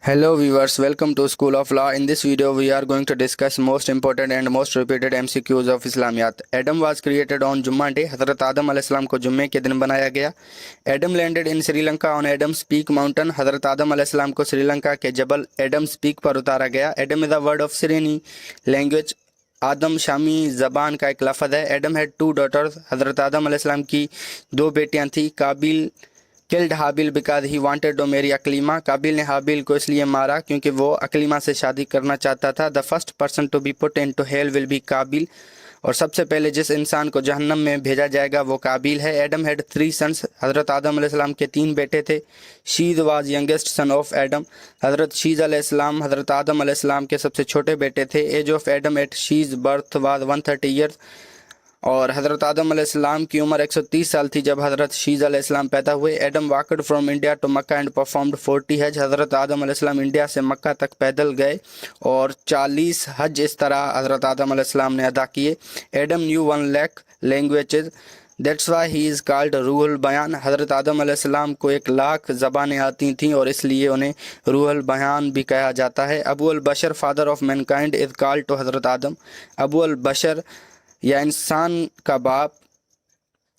Hello viewers, welcome to School of Law. In this video we are going to discuss most important and most repeated MCQs of Islamiyat. Adam was created on Jummah day. Hazrat Adam alayhi salam को जुम्मे के दिन बनाया गया. Adam landed in Sri Lanka on Adam's Peak mountain. Hazrat Adam alayhi salam को श्रीलंका के जबल Adam's Peak पर उतारा गया. Adam is a word of Syrian language. आदम शामी ज़बान का एक लफ्ज़ है. Adam had two daughters. हज़रत आदम अलैहि सलाम की दो बेटियां थी. Qabil killed Habil because he wanted to marry Aqlima. Qabil ने हाबिल को इसलिए मारा क्योंकि वो अकलीमा से शादी करना चाहता था. The first person to be put into hell will be Qabil. और सबसे पहले जिस इंसान को जहन्नम में भेजा जाएगा वो काबिल है. Adam had 3 sons. हज़रत आदम अलैहिस्सलाम के 3 बेटे थे. Shees was youngest son of Adam. हज़रत शीज अलैहिस्सलाम हज़रत आदम अलैहिस्सलाम के सबसे छोटे बेटे थे. Age of Adam at Shees birth was 130 years. और हज़रत आदम अलैहिस्सलाम की उम्र 130 साल थी जब हज़रत शीज अलैहिस्सलाम पैदा हुए. Adam walked from India to Mecca and performed 40 हज. हज़रत आदम अलैहिस्सलाम इंडिया से मक्का तक पैदल गए और 40 हज इस तरह हज़रत आदम अलैहिस्सलाम ने अदा किए. Adam knew 1 lakh languages. That's why he is called रूहुल बयान. हज़रत आदम अलैहिस्सलाम को 1 लाख ज़बानें आती थीं और इसलिए उन्हें रूहुल बयान भी कहा जाता है. अबू अल बशर father of mankind is called to हज़रत आदम. अबू अल बशर या इंसान का बाप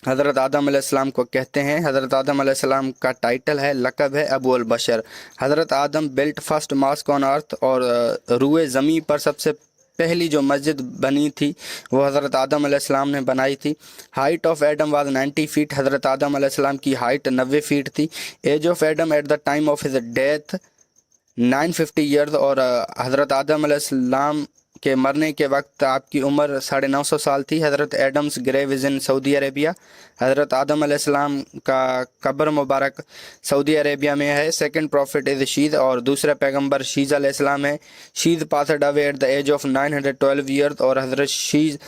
हज़रत आदम अलैहिस्सलाम को कहते हैं. हज़रत आदम अलैहिस्सलाम का टाइटल है, लक़ब है अबू अल बशर. हज़रत Adam built first mosque on earth. और रूए ज़मीं पर सबसे पहली जो मस्जिद बनी थी वो हज़रत आदम अलैहिस्सलाम ने बनाई थी. Height of Adam was 90 feet. हज़रत आदम अलैहिस्सलाम की हाइट 90 फीट थी. Age of Adam at the time of his death 950 years. और हज़रत आदम अलैहिस्सलाम के मरने के वक्त आपकी उम्र 950 साल थी. हज़रत Adam's grave is in Saudi Arabia. हज़रत आदम अलैहिस्सलाम का कब्र मुबारक सऊदी अरेबिया में है. Second prophet is Shees. और दूसरा पैगंबर शीज अलैहिस्सलाम है. Shees passed away at the age of 912 years. और हज़रत शीज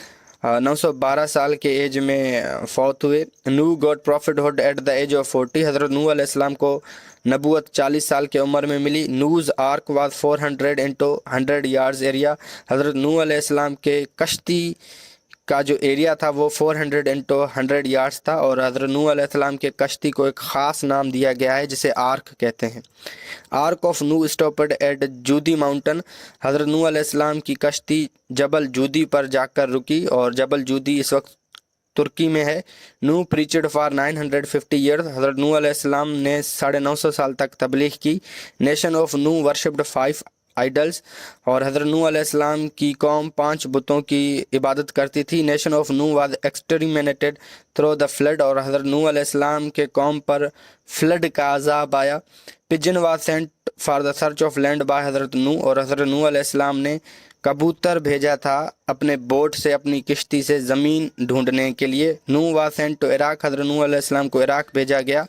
912 साल के एज में फौत हुए. Nuh got prophethood at the age of 40. हज़रत नूह अलैहिस्सलाम को नबूवत 40 साल के उम्र में मिली. Nuh's ark was 400 into 100 yards area. हज़रत नूह अलैहिस्सलाम के कश्ती का जो एरिया था वो 400 इंटू 100 यार्ड्स था. और हज़रत नूह अलैहिस्सलाम के कश्ती को एक ख़ास नाम दिया गया है जिसे आर्क कहते हैं. Ark of Nuh stopped at Judi mountain. हज़रत नूह अलैहिस्सलाम की कश्ती जबल जूदी पर जाकर रुकी और जबल जूदी इस वक्त तुर्की में है. Nuh preached for 950 years. हज़रत नूह अलैहिस्सलाम ने 950 साल तक तबलीग की. Nation of Nuh worshipped 5 idols. और हज़रत नूह अलैहिस्सलाम की कौम 5 बुतों की इबादत करती थी. Nation of Nuh was exterminated through the flood. और हज़रत नूह अलैहिस्सलाम के कौम पर फ्लड का अजाब आया. Pigeon was sent for the search of land by हज़रत नूह. और हज़रत नूह अलैहिस्सलाम ने कबूतर भेजा था अपने बोट से अपनी किश्ती से ज़मीन ढूंढने के लिए. नूह वाज सेंट टू इराक. हज़रत नूह अलैहिस्सलाम को इराक भेजा गया.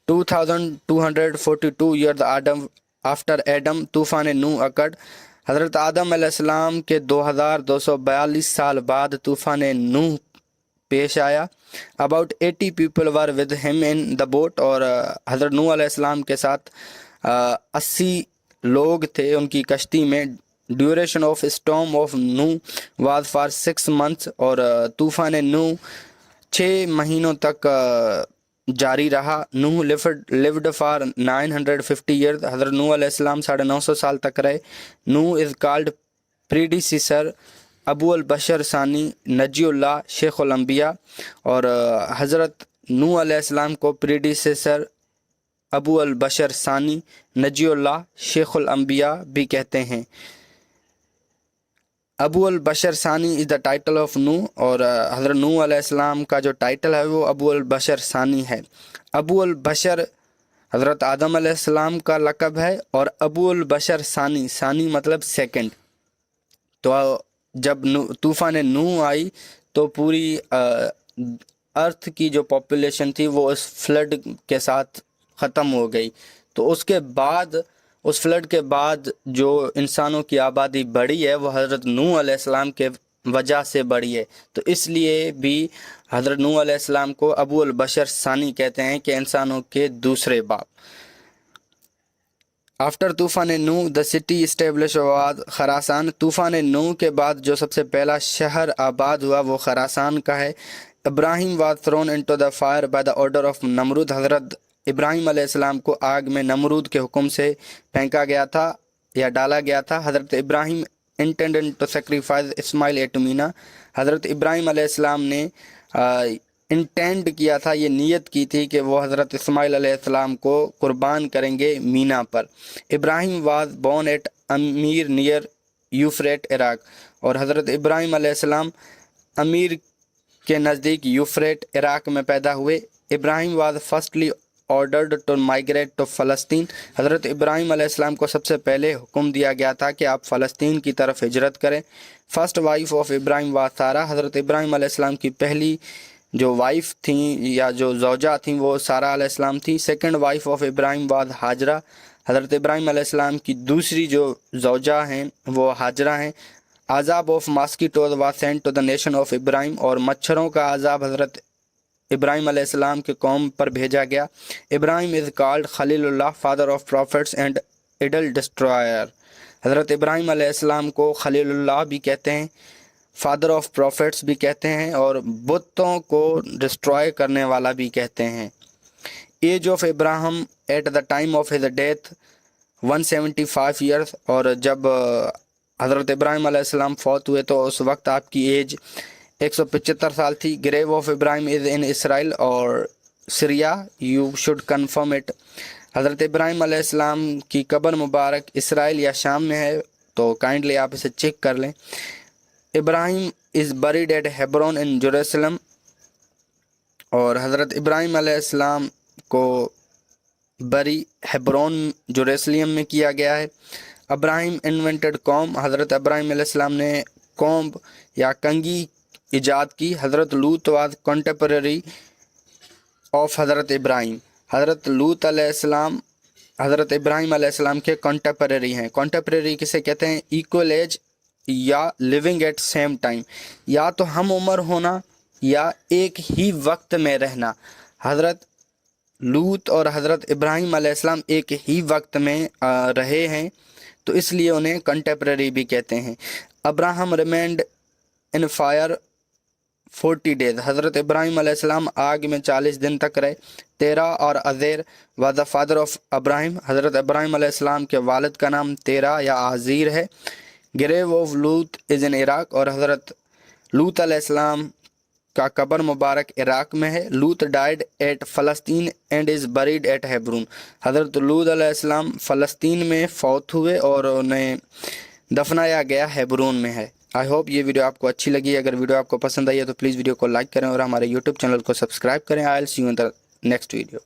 2242 ईयर्स आदम आफ्टर एडम तूफ़ान नूह अकड़. हज़रत आदम अलैहिस्सलाम के 2242 साल बाद तूफ़ान नूह पेश आया. About 80 people were with him in the boat. और हज़रत नूह अलैहिस्सलाम के साथ 80 लोग थे उनकी कश्ती में. Duration of storm of Nuh was for 6 months. और तूफ़ान नूह 6 महीनों तक जारी रहा. Nuh lived for 950 years. हज़रत नूह अलैहिस्सलाम 950 साल तक रहे. नूह इज़ कॉल्ड प्रीडिसीसर अबू अल बशर सानी नजीउल्लाह शेखुल अंबिया. और हज़रत नूह अलैहिस्सलाम को प्रीडिसीसर अबू अल बशर सानी नजीउल्लाह शेखुल अंबिया भी कहते हैं. अबू अल बशर सानी इज़ द टाइटल ऑफ नूह. और हज़रत नूह अलैहिस्सलाम का जो टाइटल है वो अबू अल बशर सानी है. अबू अल बशर हज़रत आदम अलैहिस्सलाम का लक़ब है. और अबू अल बशर सानी, सानी मतलब सेकंड. तो जब तूफ़ान नूह आई तो पूरी अर्थ की जो पॉपुलेशन थी वो उस फ्लड के साथ ख़त्म हो गई. तो उसके बाद उस फ्लड के बाद जो इंसानों की आबादी बढ़ी है वो हज़रत नूह अलैहिस्सलाम के वजह से बढ़ी है. तो इसलिए भी हज़रत नूह अलैहिस्सलाम को अबू अल बशर सानी कहते हैं कि इंसानों के दूसरे बाप. आफ्टर तूफ़ान नूह द सिटी इस्टेब्लिश वाज खरासान. तूफ़ान नूह के बाद जो सबसे पहला शहर आबाद हुआ वो खरासान का है. Ibrahim was thrown into the fire by the order of Namrud. हज़रत इब्राहिम अलैहिस्सलाम को आग में नमरूद के हुक्म से फेंका गया था या डाला गया था। हज़रत Ibrahim intended to sacrifice Ismail at Mina. हज़रत इब्राहिम अलैहिस्सलाम ने इंटेंड किया था, ये नीयत की थी कि वो हज़रत इस्माइल अलैहिस्सलाम को कुर्बान करेंगे मीना पर। इब्राहिम वाज बोर्न एट अमीर नियर यूफ्रेट इराक। और हज़रत इब्राहिम अलैहिस्सलाम अमीर के नज़दीक यूफ्रेट इराक में पैदा हुए। Ibrahim was firstly ordered to migrate to फ़लस्तीन। हज़रत इब्राहिम अलैहिस्सलाम को सबसे पहले हुक्म दिया गया था कि आप फ़लस्तीन की तरफ हिजरत करें। First wife of Ibrahim was सारा। हज़रत इब्राहिम अलैहिस्सलाम की पहली जो वाइफ थी या जो ज़ौजा थी वो सारा अलैहिस्सलाम थी। Second wife of Ibrahim was Hajra. हज़रत इब्राहिम अलैहिस्सलाम की दूसरी जो ज़ौजा हैं वो हाजरा हैं। आज़ाब of mosquitoes was sent to the nation of Ibrahim. और मच्छरों का आज़ाब हज़रत इब्राहिम अलैहिस्सलाम के कौम पर भेजा गया। Ibrahim is called Khalilullah, father of profits and idle destroyer. हज़रत इब्राहिम अलैहिस्सलाम को खलीलुल्लाह भी कहते हैं, फादर ऑफ प्रॉफिट्स भी कहते हैं और बुतों को डिस्ट्रॉय करने वाला भी कहते हैं। Age of Ibrahim at the time of his death 175 years. और जब हज़रत इब्राहिम अलैहिस्सलाम फौत हुए तो उस वक्त आपकी एज 175 साल थी। Grave of Ibrahim is in Israel और Syria, you should confirm it. हज़रत इब्राहिम अलैहिस्सलाम की कब्र मुबारक इसराइल या शाम में है, तो काइंडली आप इसे चेक कर लें। Ibrahim is buried at Hebron in Jerusalem. और हज़रत इब्राहिम अलैहिस्सलाम को बरी हेब्रोन जेरूसलम में किया गया है। Ibrahim invented com. हज़रत इब्राहिम अलैहिस्सलाम ने कॉम्ब या कंगी इजाद की। हज़रत लूत वाज कंटेम्पररी ऑफ हज़रत इब्राहिम। हज़रत लूत अलैहिस्सलाम हज़रत इब्राहिम अलैहिस्सलाम के कंटेम्पररी हैं। कंटेम्पररी किसे कहते हैं? इक्वल एज या लिविंग एट सेम टाइम, या तो हम उम्र होना या एक ही वक्त में रहना। हज़रत लूत और हज़रत इब्राहिम अलैहिस्सलाम एक ही वक्त में रहे हैं, तो इसलिए उन्हें कंटेम्पररी भी कहते हैं। Abraham remained in fire 40 days. हज़रत इब्राहिम अलैहिस्सलाम आग में 40 दिन तक रहे। तेरा और Azer was the father of Ibrahim. हज़रत इब्राहिम अलैहिस्सलाम के वालिद का नाम तेरा या आज़ीर है। ग्रेव ऑफ लूत इज़ इन इराक। और हज़रत लूत अलैहिस्सलाम का कब्र मुबारक इराक में है। लूत डाइड एट फ़लस्तीन and is buried at Hebron. हज़रत लूत अलैहिस्सलाम फ़लस्तीन में फौत हुए और उन्हें दफनाया गया हेब्रोन में है। आई होप ये वीडियो आपको अच्छी लगी। अगर वीडियो आपको पसंद आई है तो प्लीज़ वीडियो को लाइक करें और हमारे यूट्यूब चैनल को सब्सक्राइब करें। I will see you in the next video.